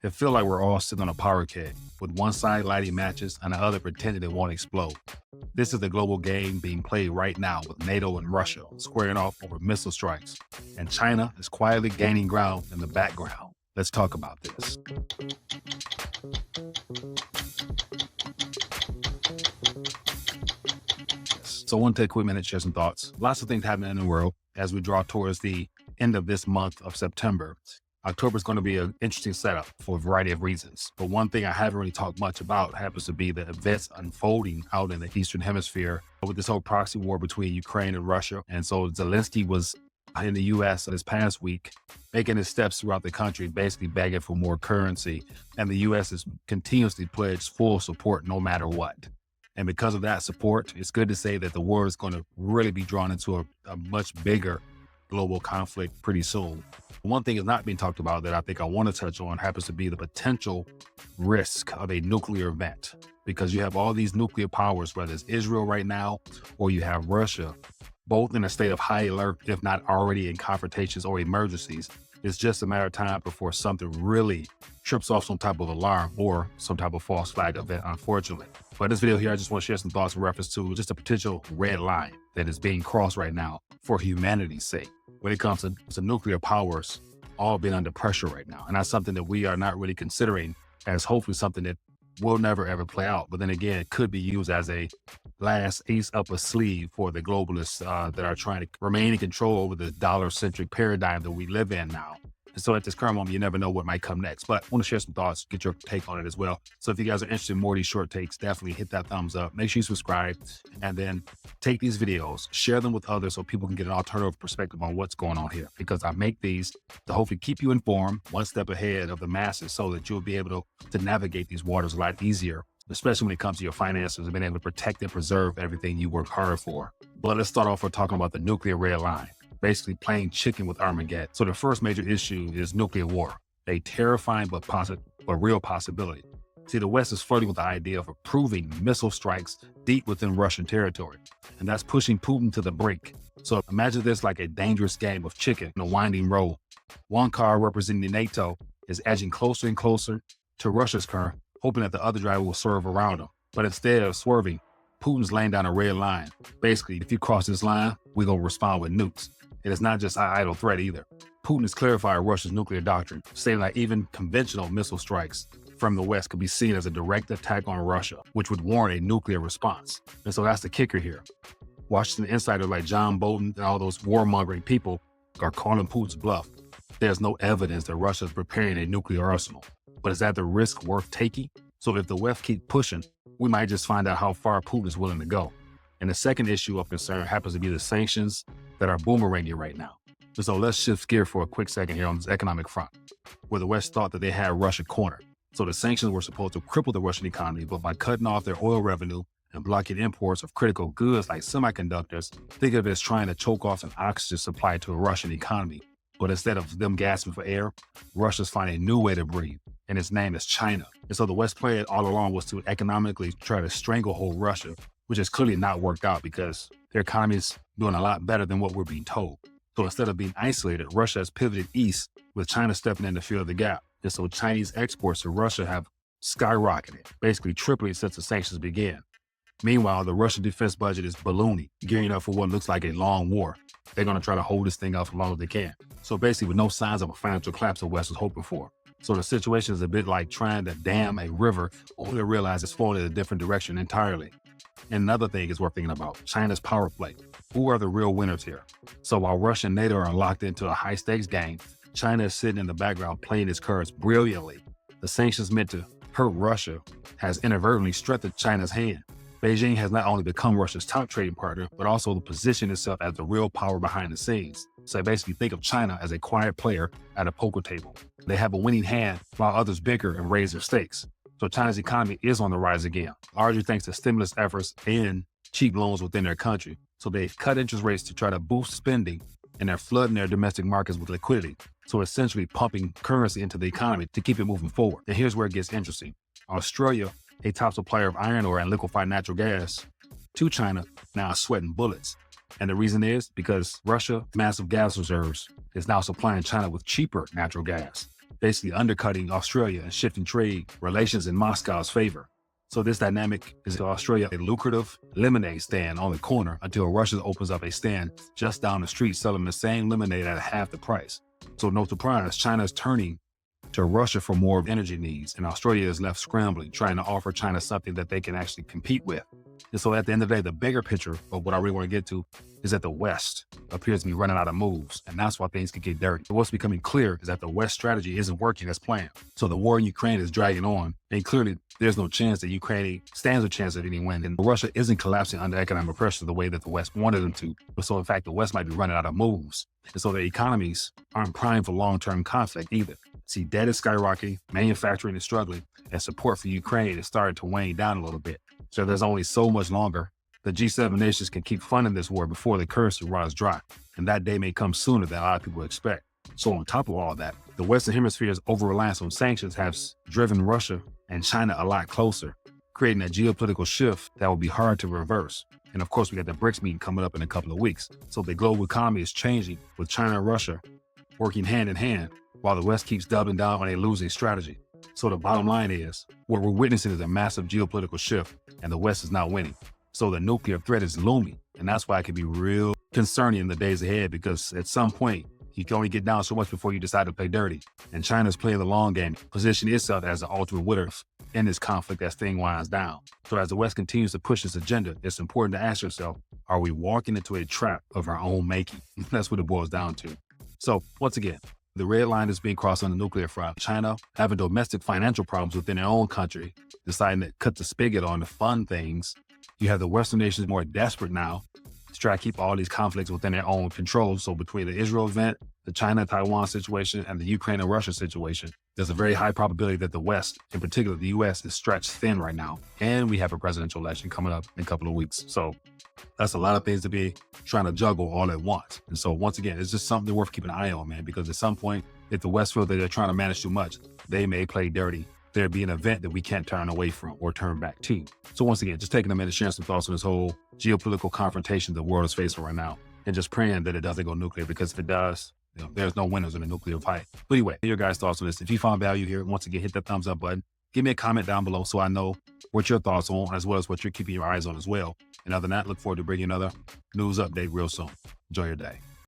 It feels like we're all sitting on a power keg, with one side lighting matches and the other pretending it won't explode. This is the global game being played right now with NATO and Russia squaring off over missile strikes, and China is quietly gaining ground in the background. Let's talk about this. So I want to take a quick minute to share some thoughts. Lots of things happening in the world as we draw towards the end of this month of September. October is going to be an interesting setup for a variety of reasons. But one thing I haven't really talked much about happens to be the events unfolding out in the Eastern Hemisphere with this whole proxy war between Ukraine and Russia. And so Zelensky was in the U.S. this past week, making his steps throughout the country, basically begging for more currency. And the U.S. has continuously pledged full support no matter what. And because of that support, it's good to say that the war is going to really be drawn into a much bigger global conflict pretty soon. One thing is not being talked about that I think I want to touch on happens to be the potential risk of a nuclear event, because you have all these nuclear powers, whether it's Israel right now or you have Russia, both in a state of high alert, if not already in confrontations or emergencies. It's just a matter of time before something really trips off some type of alarm or some type of false flag event, unfortunately. But in this video here, I just want to share some thoughts in reference to just a potential red line that is being crossed right now for humanity's sake. When it comes to nuclear powers, all being under pressure right now. And that's something that we are not really considering as hopefully something that will never ever play out. But then again, it could be used as a last ace up a sleeve for the globalists that are trying to remain in control over the dollar-centric paradigm that we live in now. And so at this current moment, you never know what might come next. But I want to share some thoughts, get your take on it as well. So if you guys are interested in more of these short takes, definitely hit that thumbs up. Make sure you subscribe and then take these videos, share them with others so people can get an alternative perspective on what's going on here. Because I make these to hopefully keep you informed, one step ahead of the masses so that you'll be able to navigate these waters a lot easier, especially when it comes to your finances and being able to protect and preserve everything you work hard for. But let's start off with talking about the nuclear red line. Basically playing chicken with Armageddon. So the first major issue is nuclear war, a terrifying but real possibility. See, the West is flirting with the idea of approving missile strikes deep within Russian territory, and that's pushing Putin to the brink. So imagine this like a dangerous game of chicken in a winding road. One car representing NATO is edging closer and closer to Russia's car, hoping that the other driver will swerve around him. But instead of swerving, Putin's laying down a red line. Basically, if you cross this line, we're going to respond with nukes. It is not just an idle threat either. Putin has clarified Russia's nuclear doctrine, stating that even conventional missile strikes from the West could be seen as a direct attack on Russia, which would warrant a nuclear response. And so that's the kicker here. Washington insiders like John Bolton and all those warmongering people are calling Putin's bluff. There's no evidence that Russia is preparing a nuclear arsenal. But is that the risk worth taking? So if the West keep pushing, we might just find out how far Putin is willing to go. And the second issue of concern happens to be the sanctions that are boomeranging right now. So let's shift gear for a quick second here on this economic front, where the West thought that they had Russia cornered. So the sanctions were supposed to cripple the Russian economy, but by cutting off their oil revenue and blocking imports of critical goods like semiconductors, think of it as trying to choke off an oxygen supply to a Russian economy. But instead of them gasping for air, Russia's finding a new way to breathe, and its name is China. And so the West plan all along was to economically try to stranglehold Russia, which has clearly not worked out because their economy is doing a lot better than what we're being told. So instead of being isolated, Russia has pivoted east, with China stepping in to fill the gap. And so Chinese exports to Russia have skyrocketed, basically tripling since the sanctions began. Meanwhile, the Russian defense budget is ballooning, gearing up for what looks like a long war. They're going to try to hold this thing off as long as they can. So basically, with no signs of a financial collapse the West was hoping for. So the situation is a bit like trying to dam a river, only to realize it's flowing in a different direction entirely. And another thing is worth thinking about, China's power play. Who are the real winners here? So while Russia and NATO are locked into a high-stakes game, China is sitting in the background playing its cards brilliantly. The sanctions meant to hurt Russia has inadvertently strengthened China's hand. Beijing has not only become Russia's top trading partner, but also positioned itself as the real power behind the scenes. So basically think of China as a quiet player at a poker table. They have a winning hand while others bicker and raise their stakes. So China's economy is on the rise again, largely thanks to stimulus efforts and cheap loans within their country. So they've cut interest rates to try to boost spending, and they're flooding their domestic markets with liquidity. So essentially pumping currency into the economy to keep it moving forward. And here's where it gets interesting. Australia, a top supplier of iron ore and liquefied natural gas to China, now is sweating bullets. And the reason is because Russia, massive gas reserves, is now supplying China with cheaper natural gas. basically undercutting Australia and shifting trade relations in Moscow's favor. So this dynamic is Australia a lucrative lemonade stand on the corner until Russia opens up a stand just down the street selling the same lemonade at half the price. So no surprise, China is turning to Russia for more energy needs, and Australia is left scrambling, trying to offer China something that they can actually compete with. And so at the end of the day, the bigger picture of what I really want to get to is that the West appears to be running out of moves, and that's why things could get dirty. But what's becoming clear is that the West strategy isn't working as planned. So the war in Ukraine is dragging on, and clearly there's no chance that Ukraine stands a chance of any win. And Russia isn't collapsing under economic pressure the way that the West wanted them to. So in fact, the West might be running out of moves. And so the economies aren't primed for long-term conflict either. See, debt is skyrocketing, manufacturing is struggling, and support for Ukraine is starting to wane down a little bit. So there's only so much longer the G7 nations can keep funding this war before the currency runs dry. And that day may come sooner than a lot of people expect. So on top of all that, the Western Hemisphere's over-reliance on sanctions has driven Russia and China a lot closer, creating a geopolitical shift that will be hard to reverse. And of course, we got the BRICS meeting coming up in a couple of weeks. So the global economy is changing with China and Russia working hand in hand while the West keeps doubling down on a losing strategy. So the bottom line is, what we're witnessing is a massive geopolitical shift, and the West is not winning. So the nuclear threat is looming, and that's why it can be real concerning in the days ahead, because at some point, you can only get down so much before you decide to play dirty. And China's playing the long game, positioning itself as the ultimate winner in this conflict as things winds down. So as the West continues to push its agenda, it's important to ask yourself, are we walking into a trap of our own making? That's what it boils down to. So once again, the red line is being crossed on the nuclear front. China having domestic financial problems within their own country, deciding to cut the spigot on the fun things. You have the Western nations more desperate now to try to keep all these conflicts within their own control. So between the Israel event, the China-Taiwan situation, and the Ukraine and Russia situation, there's a very high probability that the West, in particular the US, is stretched thin right now. And we have a presidential election coming up in a couple of weeks. So that's a lot of things to be trying to juggle all at once. And so once again, it's just something worth keeping an eye on, man, because at some point, if the West feels that they're trying to manage too much, they may play dirty. There'd be an event that we can't turn away from or turn back to. So once again, just taking a minute, sharing some thoughts on this whole geopolitical confrontation the world is facing right now, and just praying that it doesn't go nuclear, because if it does, there's no winners in a nuclear fight. But anyway, your guys' thoughts on this. If you found value here, once again, hit that thumbs up button. Give me a comment down below so I know what your thoughts on, as well as what you're keeping your eyes on as well. And other than that, look forward to bringing another news update real soon. Enjoy your day.